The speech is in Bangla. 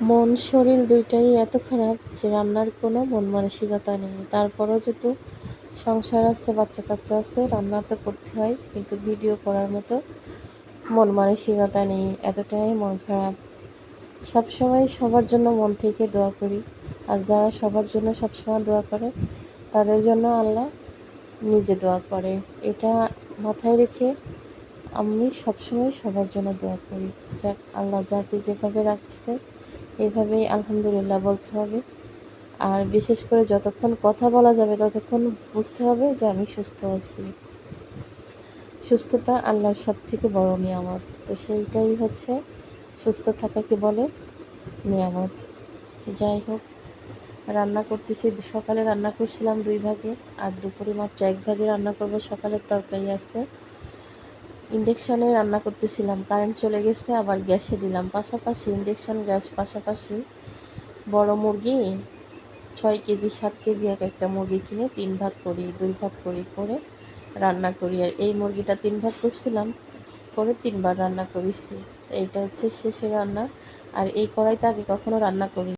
মন শরীর দুইটাই এত খারাপ যে রান্নার কোনো মন মানসিকতা নেই। তারপরও যেহেতু সংসার আছে, বাচ্চা কাচ্চা আছে, রান্না তো করতে হয়, কিন্তু ভিডিও করার মতো মন মানসিকতা নেই। এতটাই মন খারাপ। সবসময় সবার জন্য মন থেকে দোয়া করি, আর যারা সবার জন্য সবসময় দোয়া করে তাদের জন্য আল্লাহ নিজে দোয়া করে। এটা মাথায় রেখে আমি সবসময় সবার জন্য দোয়া করি। যাক, আল্লাহ যাকে যেভাবে রাখছে এভাবেই আলহামদুলিল্লাহ বলতে হবে। আর বিশেষ করে যতক্ষণ কথা বলা যাবে ততক্ষণ বুঝতে হবে যে আমি সুস্থ আছি। সুস্থতা আল্লাহর সবথেকে বড় নিয়ামত। তো সেইটাই হচ্ছে সুস্থ থাকাকে বলে নিয়ামত। যাই হোক, রান্না করতেছি। সকালে রান্না করছিলাম 2 ভাগে, আর দুপুরে মাত্র 1 ভাগে রান্না করব। সকালের তরকারি আছে। ইন্ডাকশানে রান্না করতেছিলাম, কারেন্ট চলে গেছে, আবার গ্যাসে দিলাম। পাশাপাশি ইন্ডাকশান গ্যাস পাশাপাশি বড় মুরগি 6 কেজি 7 কেজি এক একটা মুরগি কিনে 3 ভাগ করি, 2 ভাগ করি করে রান্না করি। আর এই মুরগিটা 3 ভাগ করছিলাম, করে 3 বার রান্না করেছি। এইটা হচ্ছে শেষের রান্না। আর এই কড়াইতে আগে কখনো রান্না করি।